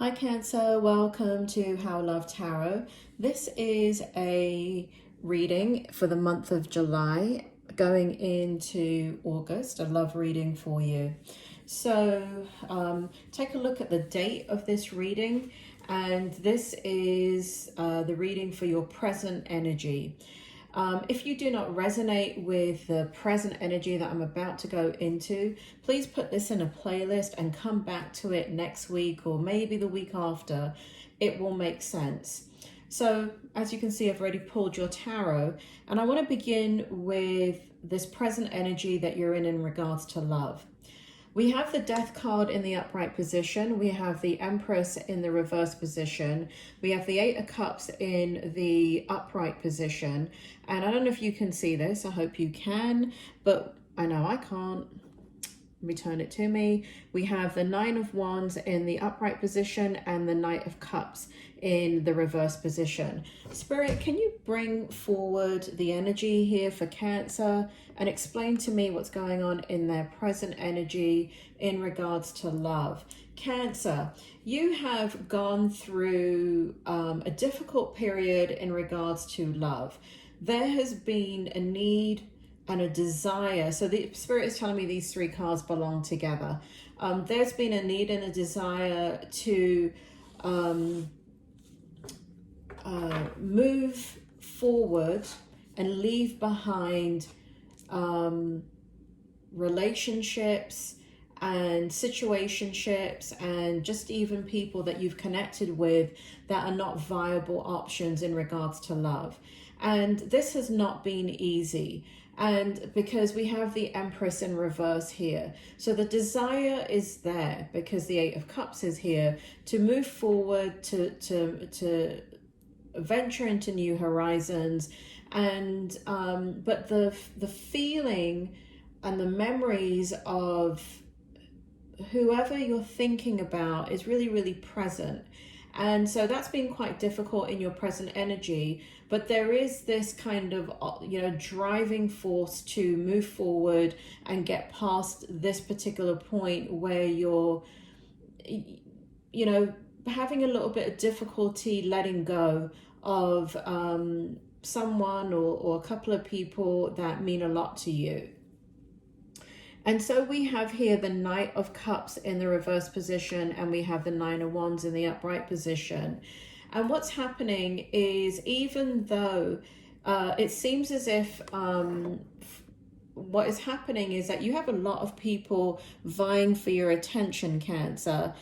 Hi Cancer, welcome to How Love Tarot. This is a reading for the month of July going into August, a love reading for you. So take a look at the date of this reading, and this is the reading for your present energy. If you do not resonate with the present energy that I'm about to go into, please put this in a playlist and come back to it next week or maybe the week after. It will make sense. So as you can see, I've already pulled your tarot, and I want to begin with this present energy that you're in regards to love. We have the Death card in the upright position. We have the Empress in the reverse position. We have the Eight of Cups in the upright position. And I don't know if you can see this. I hope you can, but I know I can't. Return it to me. We have the Nine of Wands in the upright position and the Knight of Cups in the reverse position. Spirit, can you bring forward the energy here for Cancer and explain to me what's going on in their present energy in regards to love? Cancer, you have gone through a difficult period in regards to love. There has been a need and a desire. So the Spirit is telling me these three cards belong together. There's been a need and a desire to move forward and leave behind relationships and situationships and just even people that you've connected with that are not viable options in regards to love. And this has not been easy. And because we have the Empress in reverse here. So the desire is there because the Eight of Cups is here to move forward, to venture into new horizons. And but the feeling and the memories of whoever you're thinking about is really, really present. And so that's been quite difficult in your present energy, but there is this kind of, driving force to move forward and get past this particular point where you're, having a little bit of difficulty letting go of someone or a couple of people that mean a lot to you. And so we have here the Knight of Cups in the reverse position, and we have the Nine of Wands in the upright position. And what's happening is, even though it seems as if what is happening is that you have a lot of people vying for your attention, Cancer.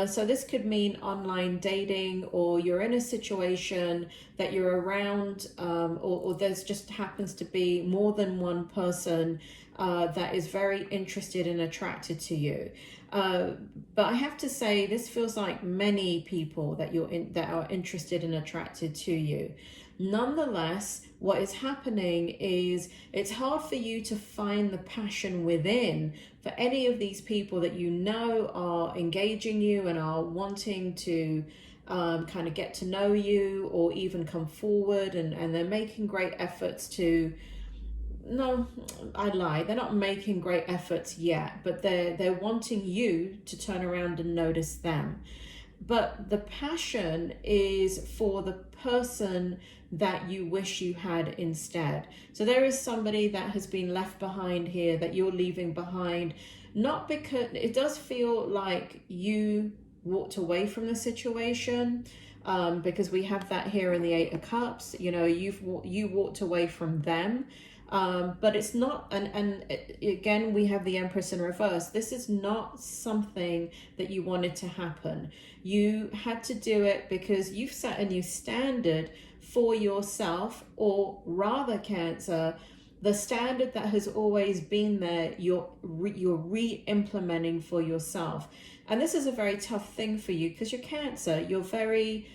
So this could mean online dating, or you're in a situation that you're around, or there's just happens to be more than one person that is very interested and attracted to you. But I have to say, this feels like many people that that are interested and attracted to you. Nonetheless, what is happening is it's hard for you to find the passion within for any of these people that you know are engaging you and are wanting to kind of get to know you or even come forward, and they're making great efforts to... No, I lie. They're not making great efforts yet, but they're wanting you to turn around and notice them. But the passion is for the person that you wish you had instead. So there is somebody that has been left behind here that you're leaving behind, not because it does feel like you walked away from the situation, because we have that here in the Eight of Cups. You walked away from them. But it's not, and again, we have the Empress in reverse. This is not something that you wanted to happen. You had to do it because you've set a new standard for yourself, or rather, Cancer, the standard that has always been there, you're re-implementing for yourself. And this is a very tough thing for you because you're Cancer. You're very...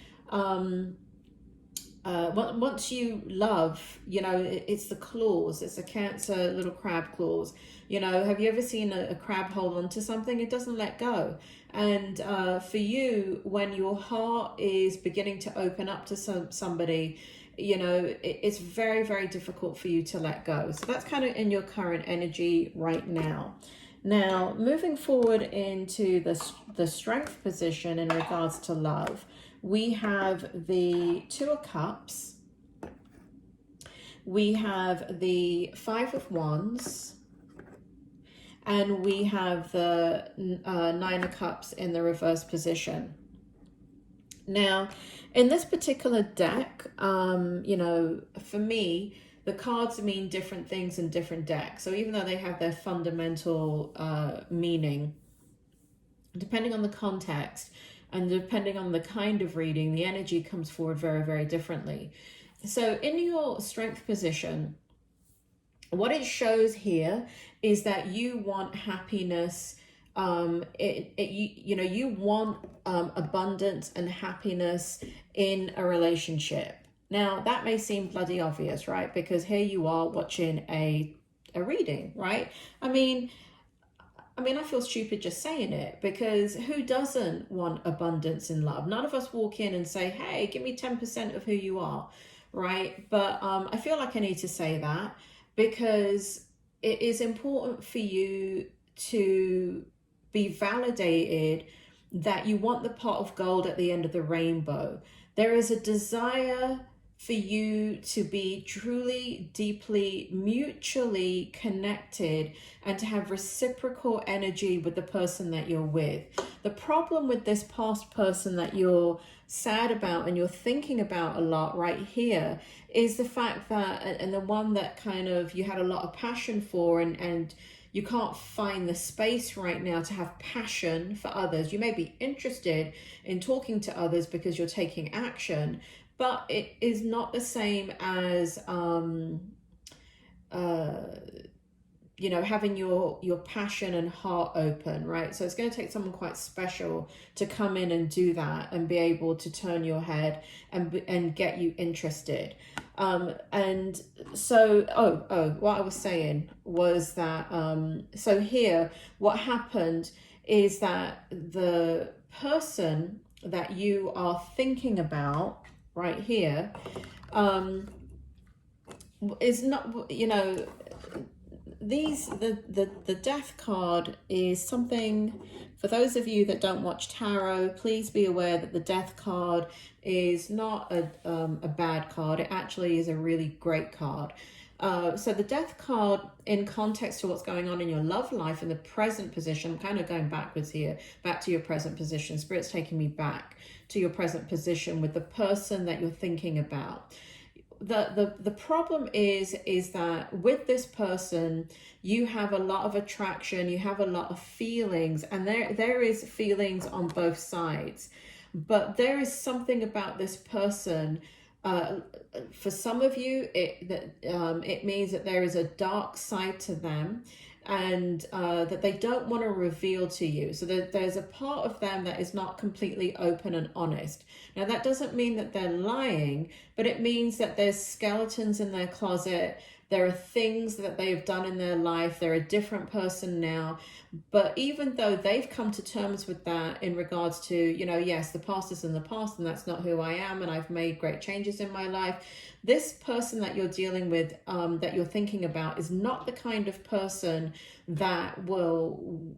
once you love, it's the claws. It's a Cancer little crab claws. Have you ever seen a crab hold on to something? It doesn't let go. And for you, when your heart is beginning to open up to somebody, it's very, very difficult for you to let go. So that's kind of in your current energy right now. Now, moving forward into the strength position in regards to love, we have the Two of Cups, we have the Five of Wands, and we have the Nine of Cups in the reverse position. Now, in this particular deck, you know, for me, the cards mean different things in different decks. So even though they have their fundamental meaning, depending on the context and depending on the kind of reading, the energy comes forward very, very differently. So in your strength position, what it shows here is that you want happiness. You want abundance and happiness in a relationship. Now, that may seem bloody obvious, right? Because here you are watching a reading, right? I mean, I feel stupid just saying it, because who doesn't want abundance in love? None of us walk in and say, hey, give me 10% of who you are, right? But I feel like I need to say that, because it is important for you to be validated that you want the pot of gold at the end of the rainbow. There is a desire for you to be truly, deeply, mutually connected and to have reciprocal energy with the person that you're with. The problem with this past person that you're sad about and you're thinking about a lot right here is the fact that, and the one that kind of you had a lot of passion for, and you can't find the space right now to have passion for others. You may be interested in talking to others because you're taking action, but it is not the same as you know, having your passion and heart open, right? So it's going to take someone quite special to come in and do that and be able to turn your head and get you interested. And so, what I was saying was that, so here, what happened is that the person that you are thinking about right here, is not, you know, the death card is something, for those of you that don't watch tarot, please be aware that the death card is not a bad card. It actually is a really great card. So the death card, in context to what's going on in your love life in the present position, I'm kind of going backwards here, back to your present position. Spirit's taking me back to your present position with the person that you're thinking about. The problem is that with this person, you have a lot of attraction, you have a lot of feelings, and there is feelings on both sides. But there is something about this person, for some of you, it means that there is a dark side to them, and that they don't want to reveal to you. So there's a part of them that is not completely open and honest. Now, that doesn't mean that they're lying, but it means that there's skeletons in their closet. There are things that they have done in their life. They're a different person now. But even though they've come to terms with that in regards to, you know, yes, the past is in the past and that's not who I am, and I've made great changes in my life, this person that you're dealing with, that you're thinking about, is not the kind of person that will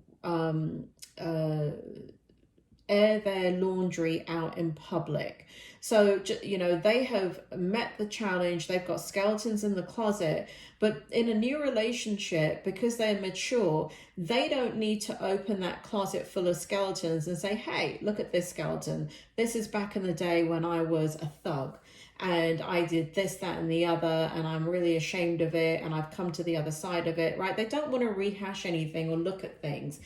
air their laundry out in public. So, you know, they have met the challenge, they've got skeletons in the closet, but in a new relationship, because they're mature, they don't need to open that closet full of skeletons and say, hey, look at this skeleton. This is back in the day when I was a thug and I did this, that, and the other, and I'm really ashamed of it, and I've come to the other side of it, right? They don't want to rehash anything or look at things.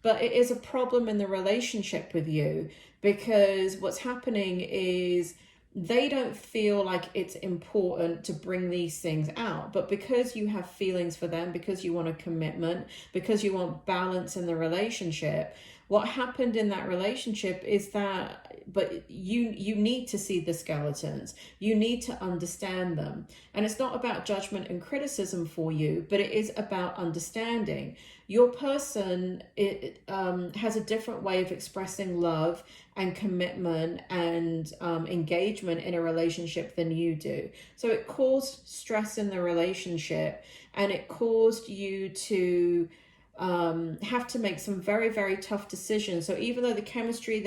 But it is a problem in the relationship with you, because what's happening is they don't feel like it's important to bring these things out. But because you have feelings for them, because you want a commitment, because you want balance in the relationship, what happened in that relationship is that, but you need to see the skeletons. You need to understand them. And it's not about judgment and criticism for you, but it is about understanding. Your person has a different way of expressing love and commitment and engagement in a relationship than you do. So it caused stress in the relationship, and it caused you to have to make some very, very tough decisions. So even though the chemistry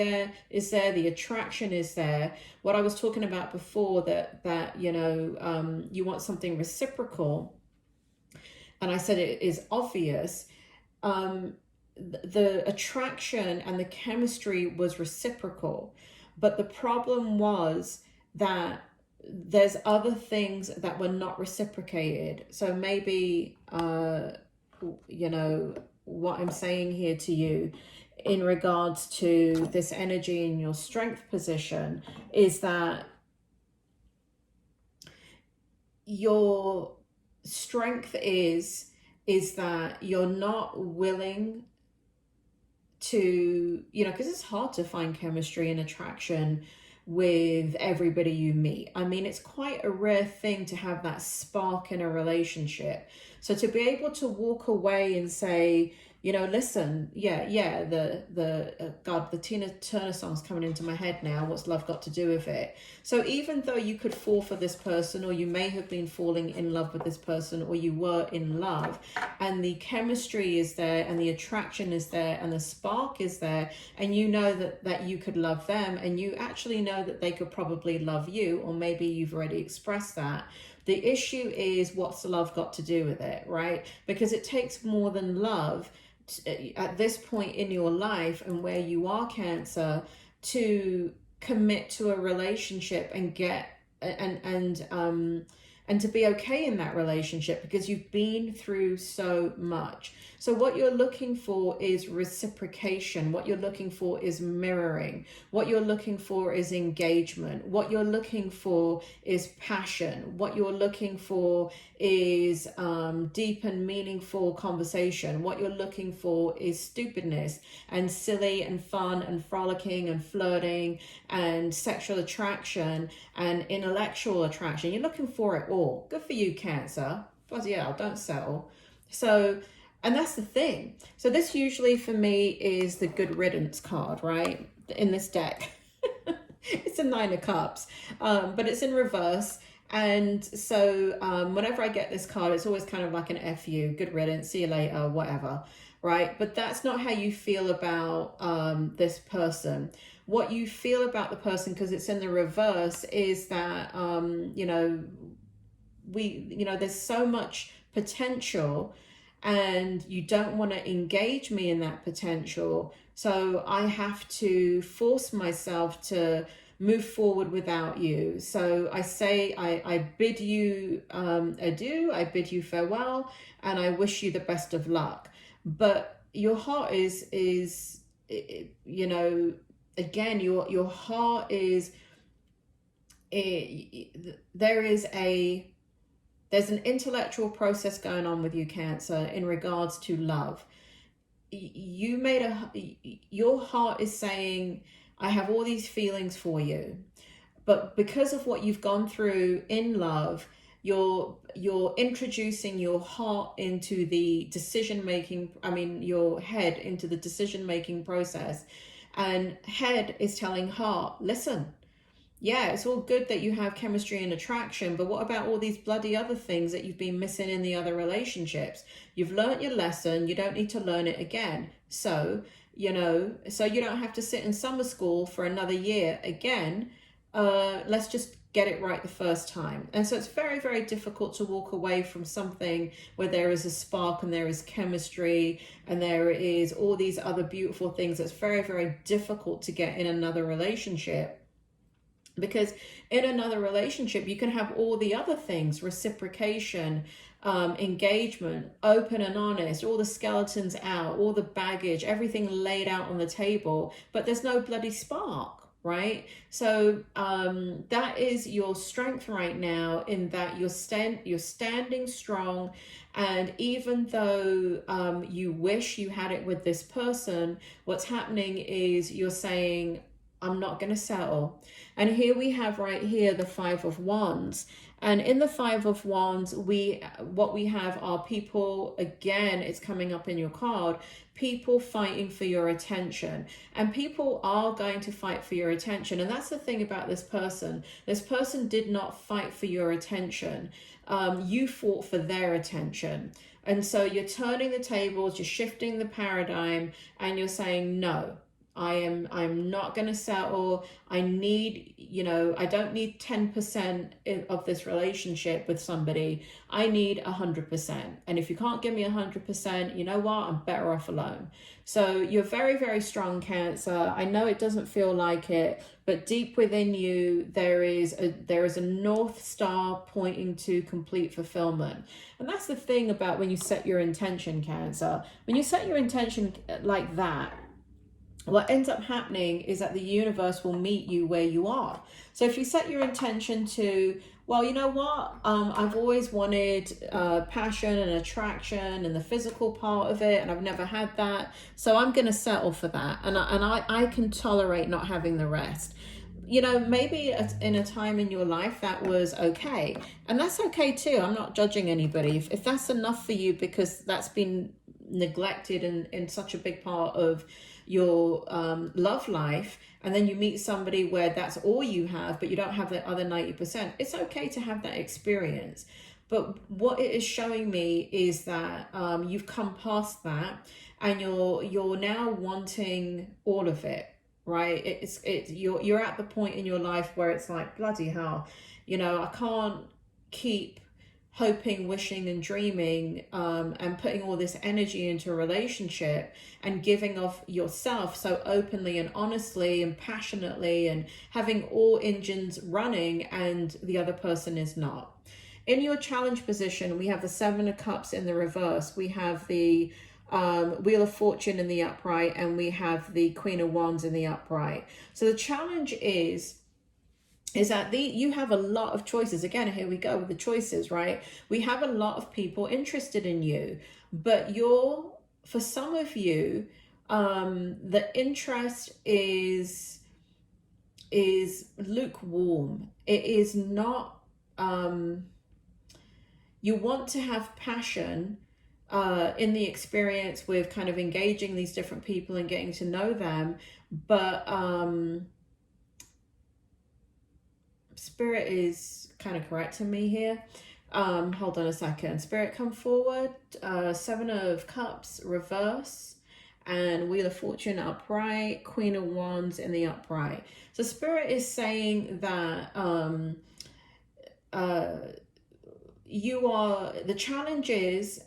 is there, the attraction is there, what I was talking about before, that you know, you want something reciprocal, and I said it is obvious, the attraction and the chemistry was reciprocal, but the problem was that there's other things that were not reciprocated. So maybe, you know, what I'm saying here to you in regards to this energy in your strength position is that your strength is that you're not willing to, you know, because it's hard to find chemistry and attraction with everybody you meet. I mean, it's quite a rare thing to have that spark in a relationship. So to be able to walk away and say, you know, listen, God, the Tina Turner song's coming into my head now. What's love got to do with it? So even though you could fall for this person, or you may have been falling in love with this person, or you were in love, and the chemistry is there, and the attraction is there, and the spark is there, and you know that you could love them, and you actually know that they could probably love you, or maybe you've already expressed that. The issue is, what's the love got to do with it, right? Because it takes more than love at this point in your life and where you are, Cancer, to commit to a relationship and get and to be okay in that relationship, because you've been through so much. So what you're looking for is reciprocation. What you're looking for is mirroring. What you're looking for is engagement. What you're looking for is passion. What you're looking for is deep and meaningful conversation. What you're looking for is stupidness and silly and fun and frolicking and flirting and sexual attraction and intellectual attraction. You're looking for it all. Good for you, Cancer. Bloody hell, don't settle. So, and that's the thing. So this usually for me is the good riddance card, right? In this deck. It's a 9 of Cups, but it's in reverse. And so whenever I get this card, it's always kind of like an F you, good riddance, see you later, whatever, right? But that's not how you feel about this person. What you feel about the person, because it's in the reverse, is that, you know, there's so much potential, and you don't want to engage me in that potential. So I have to force myself to move forward without you. So I say, I bid you adieu, I bid you farewell, and I wish you the best of luck. But your heart is you know, again, your heart is, there's an intellectual process going on with you, Cancer, in regards to love. Your heart is saying, I have all these feelings for you, but because of what you've gone through in love, you're introducing your heart into the decision-making, your head into the decision-making process, and head is telling heart, listen, yeah, it's all good that you have chemistry and attraction, but what about all these bloody other things that you've been missing in the other relationships? You've learnt your lesson. You don't need to learn it again. So, you know, so you don't have to sit in summer school for another year again. Let's just get it right the first time. And so it's very, very difficult to walk away from something where there is a spark and there is chemistry and there is all these other beautiful things. It's very, very difficult to get in another relationship. Because in another relationship, you can have all the other things, reciprocation, engagement, open and honest, all the skeletons out, all the baggage, everything laid out on the table, but there's no bloody spark, right? So that is your strength right now, in that you're standing strong. And even though you wish you had it with this person, what's happening is you're saying, I'm not going to settle. And here we have right here the 5 of Wands. And in the 5 of Wands, what we have are people, again, it's coming up in your card, people fighting for your attention. And people are going to fight for your attention. And that's the thing about this person. This person did not fight for your attention. You fought for their attention. And so you're turning the tables, you're shifting the paradigm, and you're saying, no, I'm not going to settle. I need, you know, I don't need 10% of this relationship with somebody. I need 100%. And if you can't give me 100%, you know what? I'm better off alone. So you're very, very strong, Cancer. I know it doesn't feel like it, but deep within you, there is a North Star pointing to complete fulfillment. And that's the thing about when you set your intention, Cancer. When you set your intention like that, what ends up happening is that the universe will meet you where you are. So if you set your intention to, well, you know what, I've always wanted passion and attraction and the physical part of it, and I've never had that, so I'm going to settle for that, and I can tolerate not having the rest. You know, maybe in a time in your life that was okay, and that's okay too. I'm not judging anybody. If that's enough for you because that's been neglected in such a big part of your love life, and then you meet somebody where that's all you have, but you don't have the other 90%, it's okay to have that experience. But what it is showing me is that you've come past that, and you're now wanting all of it, right? You're at the point in your life where it's like, bloody hell, you know, I can't keep hoping, wishing, and dreaming, and putting all this energy into a relationship and giving of yourself so openly and honestly and passionately and having all engines running, and the other person is not. In your challenge position, we have the Seven of Cups in the reverse. We have the Wheel of Fortune in the upright, and we have the Queen of Wands in the upright. So the challenge is that you have a lot of choices. Again, here we go with the choices, right? We have a lot of people interested in you, but for some of you, the interest is lukewarm. It is not, you want to have passion in the experience with kind of engaging these different people and getting to know them, but Spirit is kind of correcting me here. Hold on a second. Spirit, come forward. Seven of Cups reverse, and Wheel of Fortune upright, Queen of Wands in the upright. So Spirit is saying that the challenge is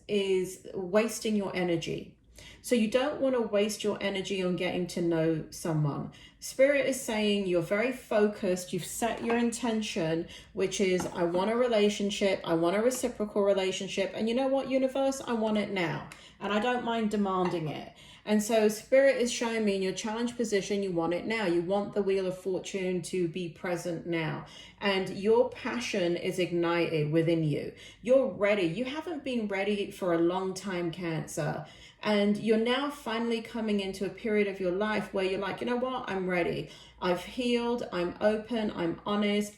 wasting your energy. So you don't want to waste your energy on getting to know someone. Spirit is saying you're very focused. You've set your intention, which is, I want a relationship. I want a reciprocal relationship. And you know what, universe? I want it now. And I don't mind demanding it. And so Spirit is showing me in your challenge position, you want it now. You want the Wheel of Fortune to be present now. And your passion is ignited within you. You're ready. You haven't been ready for a long time, Cancer. And you're now finally coming into a period of your life where you're like, you know what, I'm ready. I've healed, I'm open, I'm honest.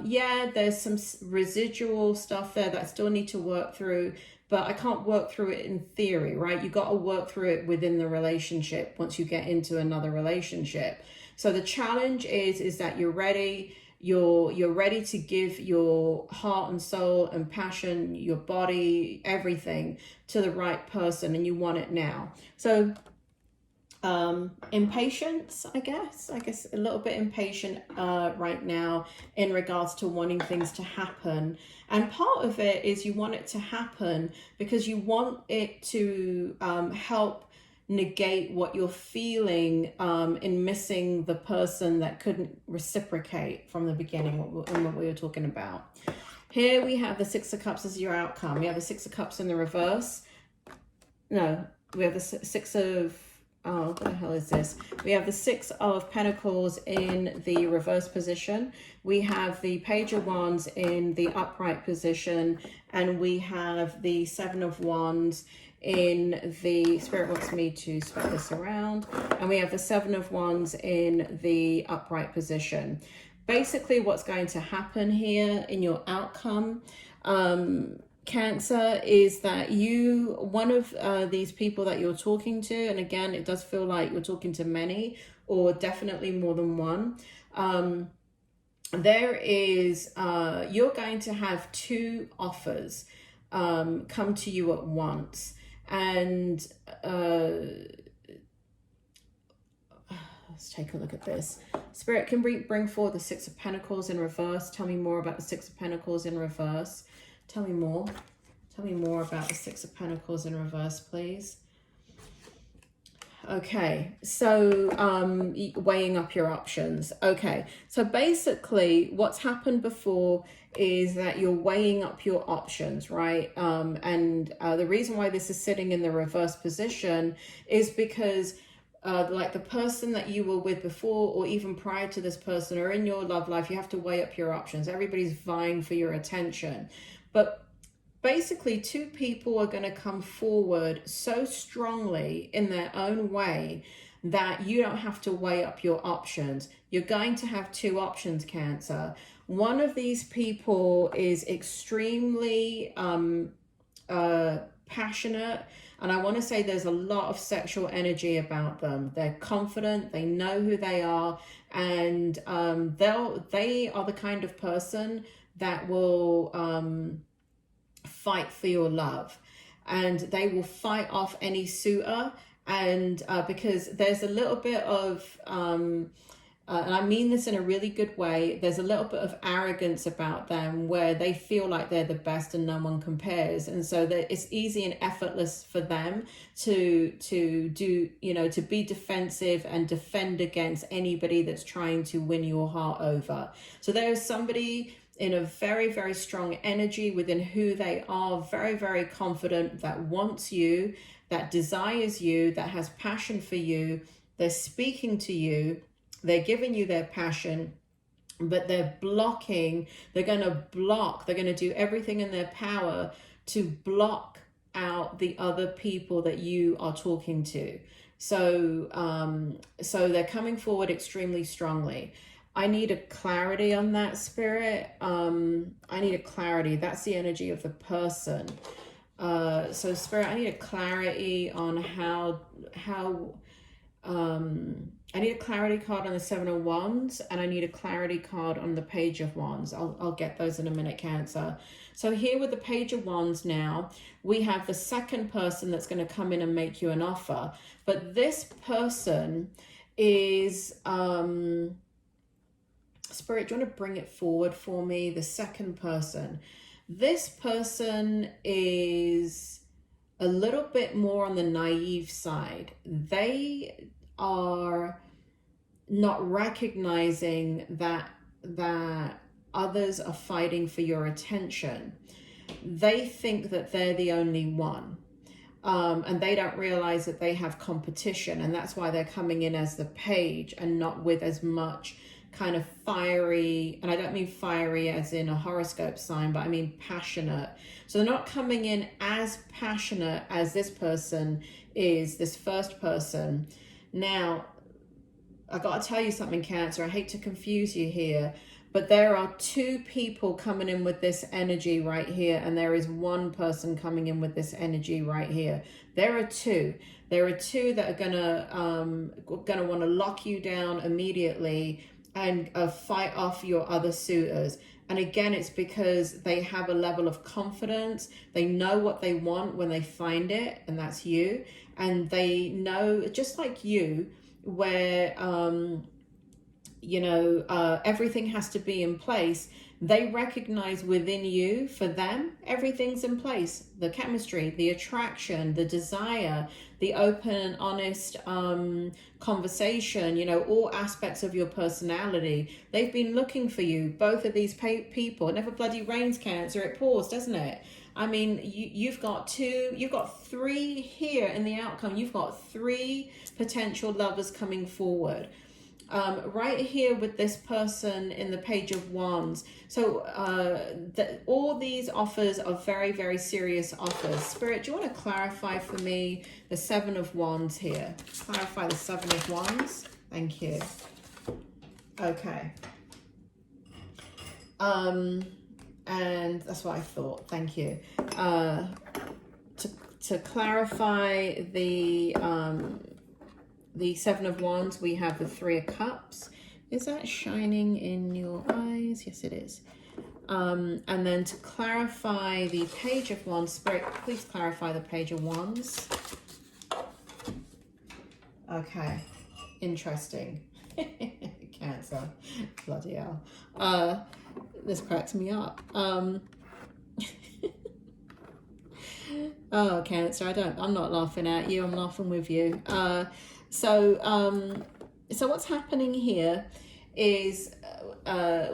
Yeah, there's some residual stuff there that I still need to work through, but I can't work through it in theory, right? You got to work through it within the relationship once you get into another relationship. So the challenge is that you're ready. You're ready to give your heart and soul and passion, your body, everything to the right person, and you want it now. So impatience, I guess a little bit impatient right now in regards to wanting things to happen. And part of it is you want it to happen because you want it to help negate what you're feeling in missing the person that couldn't reciprocate from the beginning, what we were talking about. Here we have the Six of Cups as your outcome. We have the Six of Cups in the reverse. No, we have the Six of, oh, what the hell is this? We have the Six of Pentacles in the reverse position. We have the Page of Wands in the upright position. And we have the Seven of Wands in the, Spirit wants me to swap this around, and we have the Seven of Wands in the upright position. Basically what's going to happen here in your outcome, Cancer, is that one of these people that you're talking to, and again it does feel like you're talking to many or definitely more than one, there is you're going to have two offers. come to you at once. And let's take a look at this. Spirit, can we bring forward the Six of Pentacles in reverse? Tell me more about the Six of Pentacles in reverse. Tell me more. Tell me more about the Six of Pentacles in reverse, please. Okay, so weighing up your options. Okay, so basically what's happened before is that you're weighing up your options, right? The reason why this is sitting in the reverse position is because like the person that you were with before, or even prior to this person, or in your love life, you have to weigh up your options. Everybody's vying for your attention. But basically, two people are going to come forward so strongly in their own way that you don't have to weigh up your options. You're going to have two options, Cancer. One of these people is extremely passionate, and I want to say there's a lot of sexual energy about them. They're confident, they know who they are, and they are the kind of person that will fight for your love, and they will fight off any suitor. And because there's a little bit of and I mean this in a really good way, there's a little bit of arrogance about them where they feel like they're the best and no one compares, and so that it's easy and effortless for them to do, you know, to be defensive and defend against anybody that's trying to win your heart over. So there is somebody in a very, very strong energy within who they are, very, very confident, that wants you, that desires you, that has passion for you. They're speaking to you, they're giving you their passion, but they're blocking, they're going to block, they're going to do everything in their power to block out the other people that you are talking to. So, so they're coming forward extremely strongly. I need a clarity on that, Spirit. I need a clarity. That's the energy of the person. So Spirit, I need a clarity on how I need a clarity card on the Seven of Wands, and I need a clarity card on the Page of Wands. I'll get those in a minute, Cancer. So here with the Page of Wands now, we have the second person that's going to come in and make you an offer. But this person is... Spirit, do you want to bring it forward for me? The second person. This person is a little bit more on the naive side. They are not recognizing that others are fighting for your attention. They think that they're the only one. And they don't realize that they have competition, and that's why they're coming in as the page and not with as much kind of fiery, and I don't mean fiery as in a horoscope sign, but I mean passionate. So they're not coming in as passionate as this person is, this first person. Now, I got to tell you something, Cancer. I hate to confuse you here, but there are two people coming in with this energy right here, and there is one person coming in with this energy right here. There are two. There are two that are gonna want to lock you down immediately and fight off your other suitors. And again, it's because they have a level of confidence. They know what they want when they find it, and that's you. And they know, just like you, where you know, everything has to be in place. They recognize within you, for them, everything's in place. The chemistry, the attraction, the desire, the open and honest conversation, you know, all aspects of your personality. They've been looking for you, both of these people. It never bloody rains, Cancer. It pours, doesn't it? I mean, you've got three here in the outcome. You've got three potential lovers coming forward. Right here with this person in the Page of Wands. So all these offers are very, very serious offers. Spirit, do you want to clarify for me the Seven of Wands here? Clarify the Seven of Wands. Thank you. Okay. And that's what I thought. Thank you. To clarify the Seven of Wands, we have the Three of Cups. Is that shining in your eyes? Yes, it is. And then to clarify the Page of Wands, Spirit, please clarify the Page of Wands. Okay, interesting. Cancer, bloody hell. This cracks me up. Oh, Cancer, I'm not laughing at you, I'm laughing with you. So what's happening here is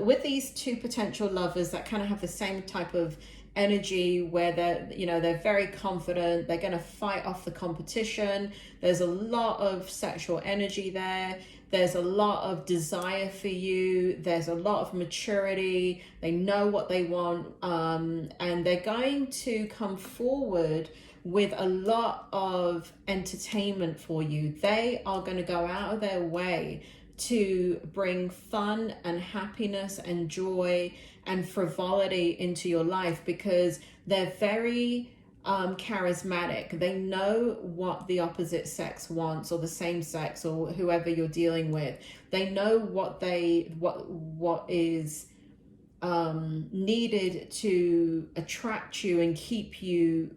with these two potential lovers that kind of have the same type of energy, where they're very confident, they're going to fight off the competition. There's a lot of sexual energy there. There's a lot of desire for you. There's a lot of maturity. They know what they want, and they're going to come forward with a lot of entertainment for you. They are going to go out of their way to bring fun and happiness and joy and frivolity into your life, because they're very charismatic. They know what the opposite sex wants, or the same sex, or whoever you're dealing with. They know what is needed to attract you and keep you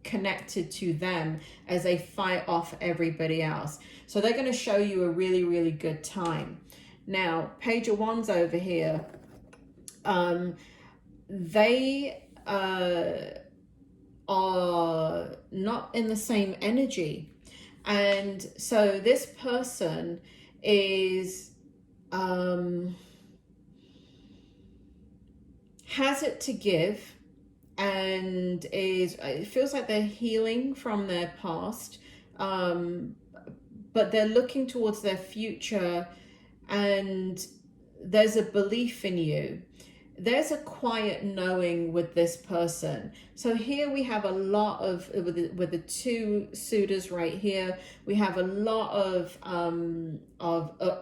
connected to them as they fight off everybody else. So they're going to show you a really, really good time. Now, Page of Wands over here, they are not in the same energy. And so this person is has it to give, and it feels like they're healing from their past, but they're looking towards their future, and there's a belief in you. There's a quiet knowing with this person. So here we have a lot of, with the two suitors right here, we have a lot of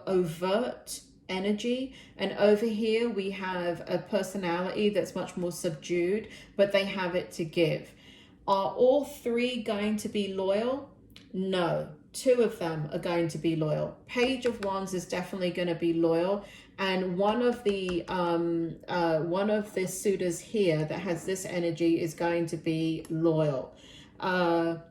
overt energy, and over here we have a personality that's much more subdued, but they have it to give. Are all three going to be loyal? No. Two of them are going to be loyal. Page of Wands is definitely going to be loyal, and one of the suitors here that has this energy is going to be loyal. The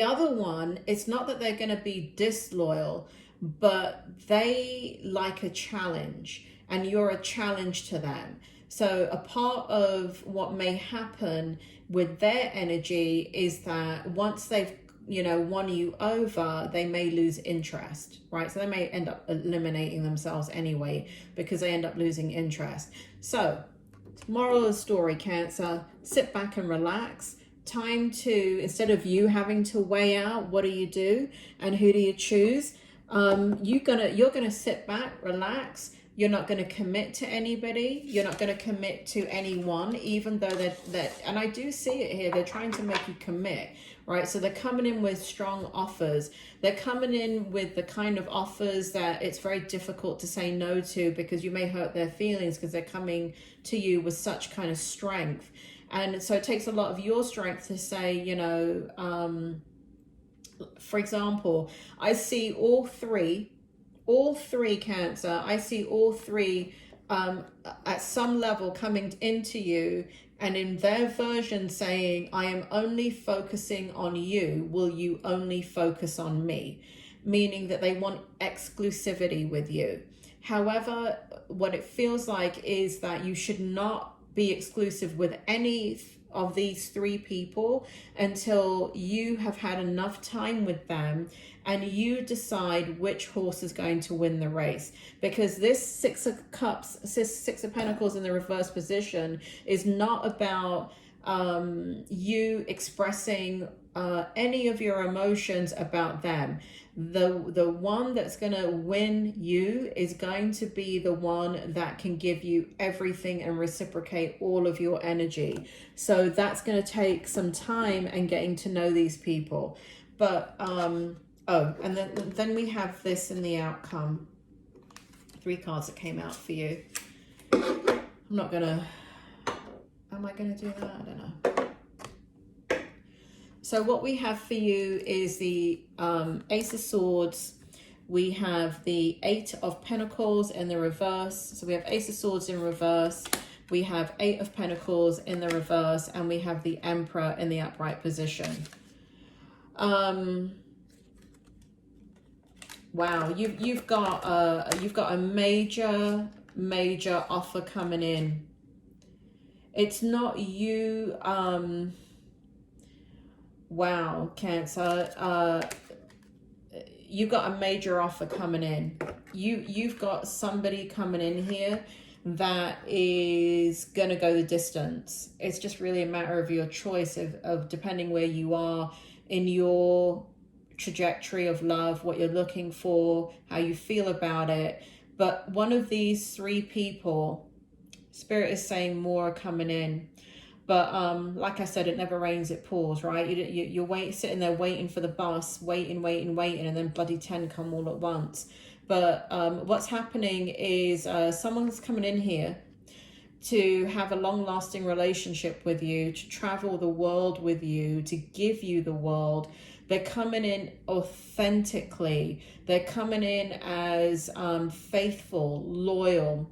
other one, it's not that they're going to be disloyal, but they like a challenge, and you're a challenge to them. So a part of what may happen with their energy is that once they've won you over, they may lose interest, right? So they may end up eliminating themselves anyway, because they end up losing interest. So moral of the story, Cancer, sit back and relax. Time to, instead of you having to weigh out what do you do and who do you choose, you're gonna sit back, relax. You're not going to commit to anybody. You're not going to commit to anyone, even though and I do see it here, they're trying to make you commit, right? So they're coming in with strong offers. They're coming in with the kind of offers that it's very difficult to say no to, because you may hurt their feelings, because they're coming to you with such kind of strength. And so it takes a lot of your strength to say, for example, I see all three Cancer, I see all three at some level coming into you, and in their version saying, I am only focusing on you, will you only focus on me? Meaning that they want exclusivity with you. However, what it feels like is that you should not be exclusive with any of these three people until you have had enough time with them and you decide which horse is going to win the race. Because this Six of Pentacles in the reverse position is not about you expressing any of your emotions about them. The one that's going to win you is going to be the one that can give you everything and reciprocate all of your energy. So that's going to take some time and getting to know these people. But and then we have this in the outcome. 3 cards that came out for you. I'm not gonna, am I gonna do that? I don't know. So what we have for you is the Ace of Swords, we have the 8 of Pentacles in the reverse. So we have Ace of Swords in reverse. We have 8 of Pentacles in the reverse, and we have the Emperor in the upright position. Wow, you've got a major offer coming in. It's not you. Wow, Cancer. You've got a major offer coming in. You've got somebody coming in here that is going to go the distance. It's just really a matter of your choice of depending where you are in your trajectory of love, what you're looking for, how you feel about it. But one of these 3 people, Spirit is saying more are coming in. But like I said, it never rains, it pours, right? You're sitting there waiting for the bus, waiting, and then bloody 10 come all at once. But what's happening is someone's coming in here to have a long-lasting relationship with you, to travel the world with you, to give you the world. They're coming in authentically. They're coming in as faithful, loyal.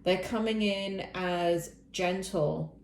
They're coming in as gentle.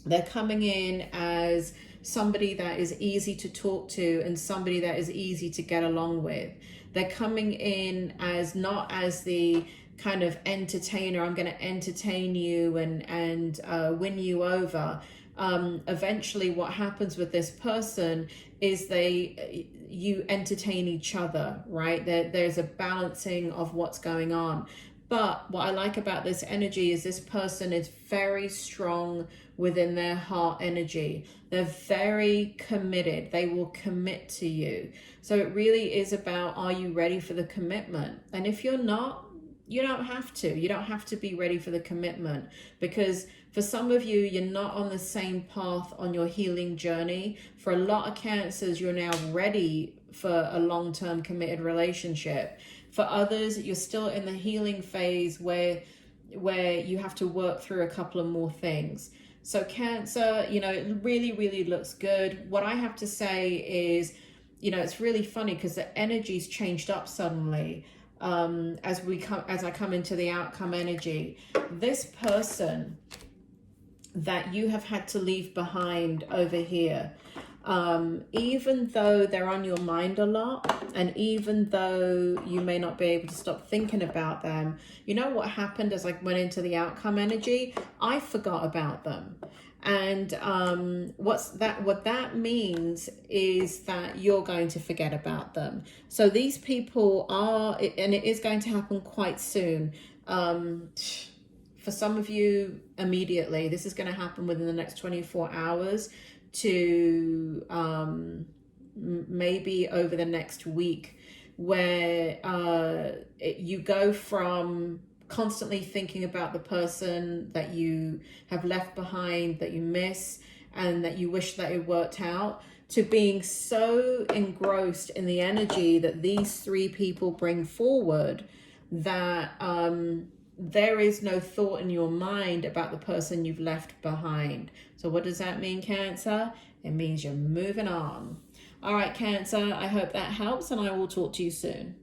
They're coming in as somebody that is easy to talk to and somebody that is easy to get along with. They're coming in as not as the kind of entertainer, I'm going to entertain you and win you over. Eventually what happens with this person is you entertain each other, right? There's a balancing of what's going on. But what I like about this energy is this person is very strong within their heart energy. They're very committed. They will commit to you. So it really is about, are you ready for the commitment? And if you're not, you don't have to. You don't have to be ready for the commitment, because for some of you, you're not on the same path on your healing journey. For a lot of Cancers, you're now ready for a long-term committed relationship. For others, you're still in the healing phase where you have to work through a couple of more things. So Cancer, it really, really looks good. What I have to say is, it's really funny because the energy's changed up suddenly as I come into the outcome energy. This person that you have had to leave behind over here, even though they're on your mind a lot, and even though you may not be able to stop thinking about them, what happened as I went into the outcome energy? I forgot about them. And what that means is that you're going to forget about them. So these people are, and it is going to happen quite soon. For some of you, immediately. This is going to happen within the next 24 hours to maybe over the next week, where you go from constantly thinking about the person that you have left behind, that you miss, and that you wish that it worked out, to being so engrossed in the energy that these 3 people bring forward that there is no thought in your mind about the person you've left behind. So what does that mean, Cancer? It means you're moving on. All right, Cancer, I hope that helps, and I will talk to you soon.